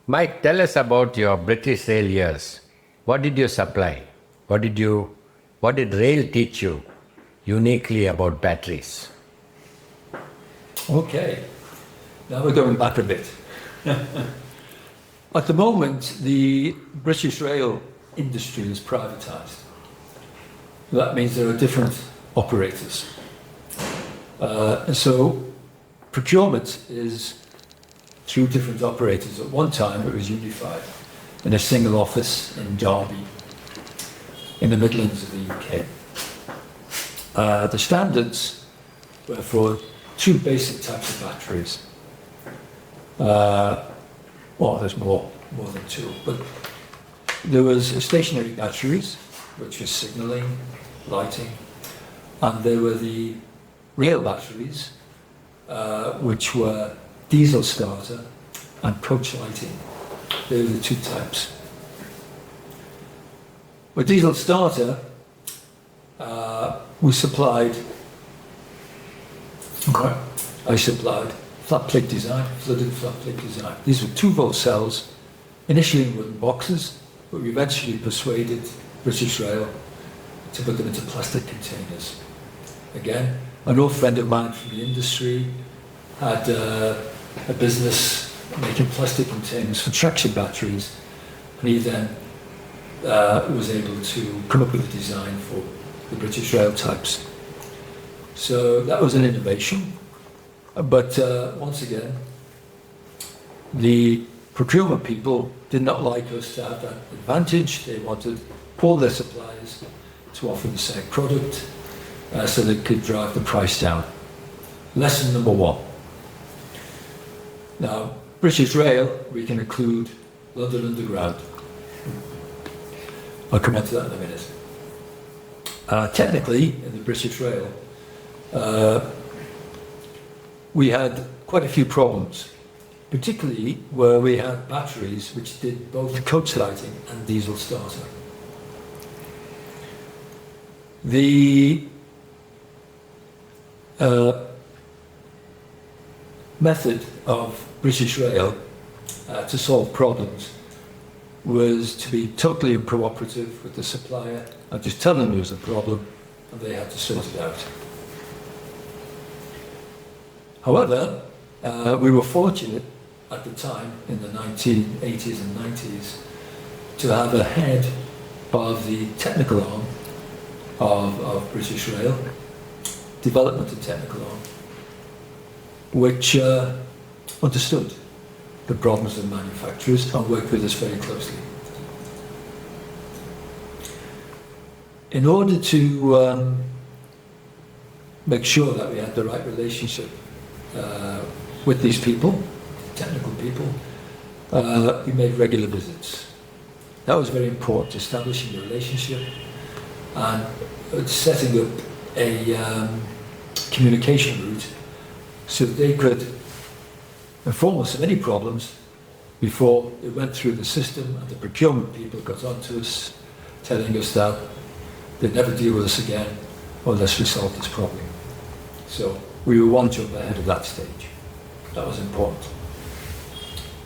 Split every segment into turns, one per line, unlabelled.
Mike, tell us about your British Rail years. What did you supply? What did Rail teach you uniquely about batteries?
Okay, now we're going back a bit. At the moment, the British rail industry is privatised. That means there are different operators. And so procurement is through different operators. At one time, it was unified in a single office in Derby, in the Midlands of the UK. The standards were for two basic types of batteries. Well, there's more than two, but there was stationary batteries, which was signalling, lighting, and there were the rail batteries, which were diesel starter and coach lighting. They were the two types. With diesel starter, we supplied, I supplied flat plate design, flooded flat plate design. These were 2-volt cells, initially in wooden boxes, but we eventually persuaded British Rail to put them into plastic containers. Again, an old friend of mine from the industry had a business making plastic containers for traction batteries, and he then was able to come up with a design for the British Rail types. So that was an innovation, but once again, the procurement people did not like us to have that advantage. They wanted all their suppliers to offer the same product so they could drive the price down. Lesson number one. Now, British Rail, we can include London Underground. I'll come on to that in a minute. Technically, in the British Rail, we had quite a few problems, particularly where we had batteries which did both coach lighting and diesel starter. The method of British Rail to solve problems was to be totally uncooperative with the supplier and just tell them there was a problem and they had to sort it out. However, we were fortunate at the time in the 1980s and 90s to have a head of the technical arm of British Rail, development and technical arm, which understood the problems of manufacturers and worked with us very closely. In order to make sure that we had the right relationship with these people, technical people, we made regular visits. That was very important, establishing the relationship and setting up a communication route so that they could inform us of any problems before it went through the system and the procurement people got onto us, telling us that they'd never deal with us again unless we solved this problem. So we were one jump ahead of that stage. That was important.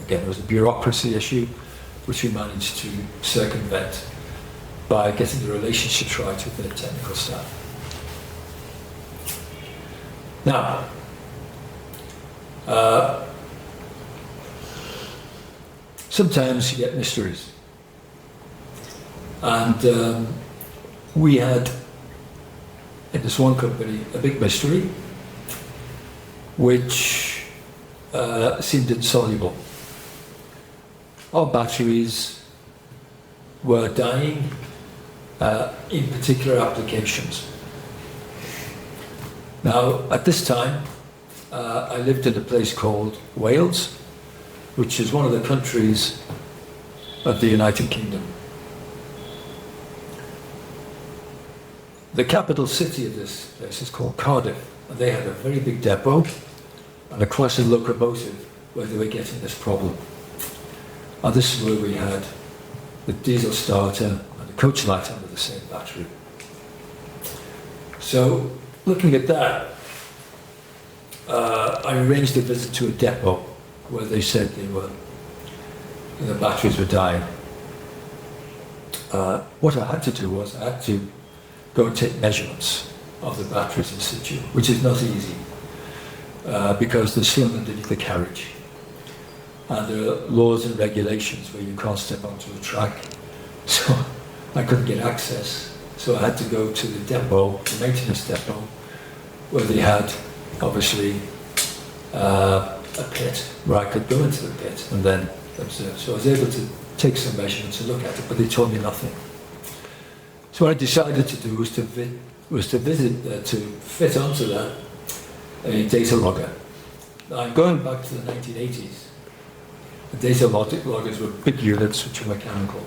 Again, it was a bureaucracy issue which we managed to circumvent by getting the relationships right with their technical staff. Now, sometimes you get mysteries. And we had, in this one company, a big mystery which seemed insoluble. Our batteries were dying in particular applications. Now, at this time, I lived in a place called Wales, which is one of the countries of the United Kingdom. The capital city of this place is called Cardiff, and they had a very big depot and a clustered locomotive where they were getting this problem. And this is where we had the diesel starter and the coach light under the same battery. So, looking at that, I arranged a visit to a depot where they said they were. and the batteries were dying. What I had to do was I had to go and take measurements of the batteries in situ, which is not easy because they're slung underneath the carriage. And there are laws and regulations where you can't step onto a track. So I couldn't get access. So I had to go to the depot, the maintenance depot, where they had, obviously, a pit where I could go into the pit and then observe. So I was able to take some measurements and look at it, but they told me nothing. So what I decided to do was to fit onto that a data logger. Now, going back to the 1980s, the data loggers were big units which were mechanical.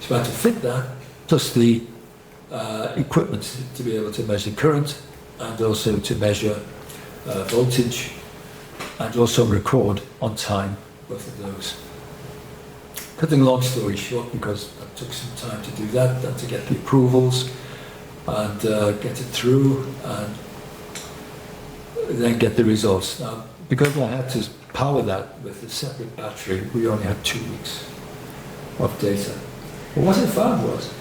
So I had to fit that, plus the equipment to be able to measure current and also to measure voltage and also record on time, both of those. Cutting a long story short, because it took some time to do that, then to get the approvals and get it through and then get the results. Now, because I had to power that with a separate battery, we only had 2 weeks of data. But what I found was,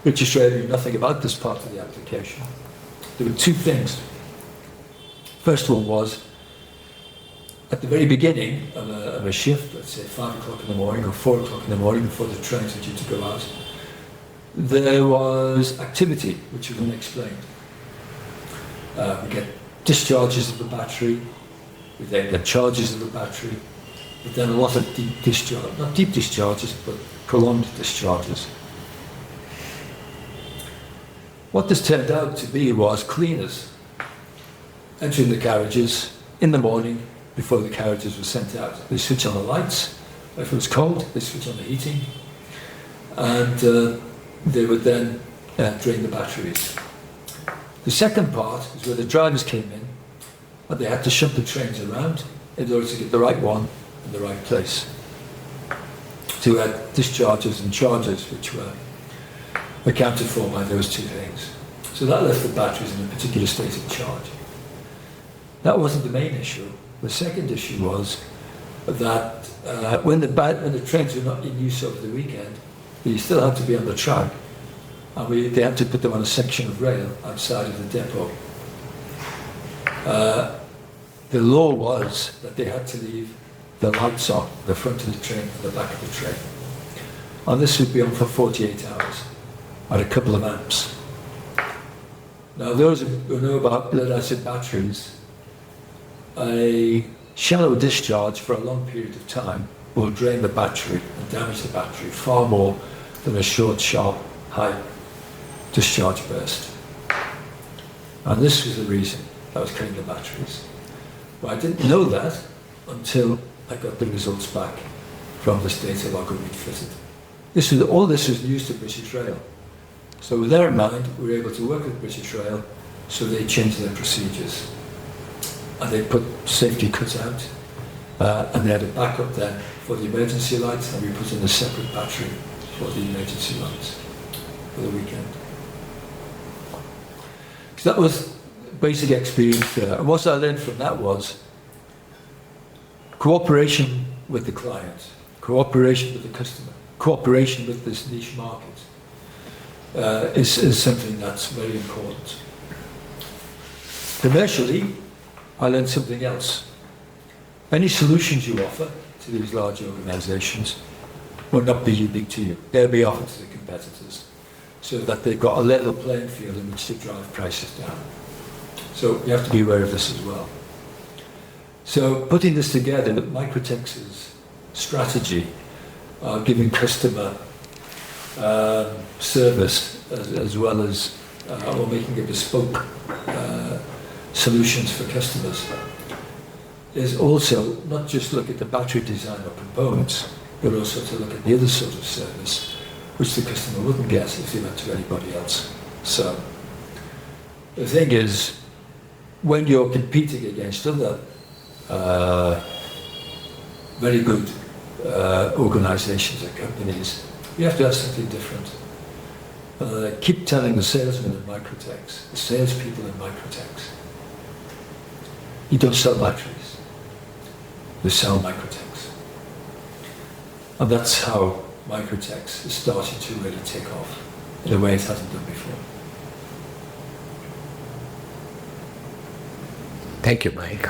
British Rail knew nothing about this part of the application. There were two things. First one was, at the very beginning of a shift, let's say 5 o'clock in the morning or 4 o'clock in the morning before the trains were due to go out, there was activity which was unexplained. We get discharges of the battery, we then get charges of the battery, but then a lot of deep discharge, not deep discharges, but prolonged discharges. What this turned out to be was cleaners entering the carriages in the morning before the carriages were sent out. They switch on the lights, if it was cold, they switch on the heating, and they would then drain the batteries. The second part is where the drivers came in, and they had to shunt the trains around in order to get the right one in the right place. So we had discharges and charges which were accounted for by those two things. So that left the batteries in a particular state of charge. That wasn't the main issue. The second issue was that when the trains were not in use over the weekend, they still had to be on the track, and they had to put them on a section of rail outside of the depot. The law was that they had to leave the lights on, the front of the train and the back of the train. And this would be on for 48 hours at a couple of amps. Now, those who know about lead-acid batteries, a shallow discharge for a long period of time will drain the battery and damage the battery far more than a short, sharp, high discharge burst. And this was the reason I was killing the batteries. But I didn't know that until I got the results back from this data logger we'd fitted. All this was news to British Rail. So with that in mind, we were able to work with British Rail, so they changed their procedures. And they put safety cuts out, and they had a backup then for the emergency lights, and we put in a separate battery for the emergency lights for the weekend. So that was basic experience there. And what I learned from that was cooperation with the client, cooperation with the customer, cooperation with this niche market is something that's very important. Commercially, I learned something else. Any solutions you offer to these large organisations will not be unique to you. They'll be offered to the competitors so that they've got a level playing field in which to drive prices down. So you have to be aware of this as well. So putting this together with Microtex's strategy, giving customer service as well as or making a bespoke solutions for customers, is also not just look at the battery design or components, but also to look at the other sort of service which the customer wouldn't get if they went to anybody else. So the thing is, when you're competing against other very good organisations and companies, you have to have something different. Keep telling the salesmen in Microtex, the salespeople in Microtex, you don't sell batteries. who sell Microtex. And that's how Microtex is starting to really take off in a way it hasn't done before.
Thank you, Mike.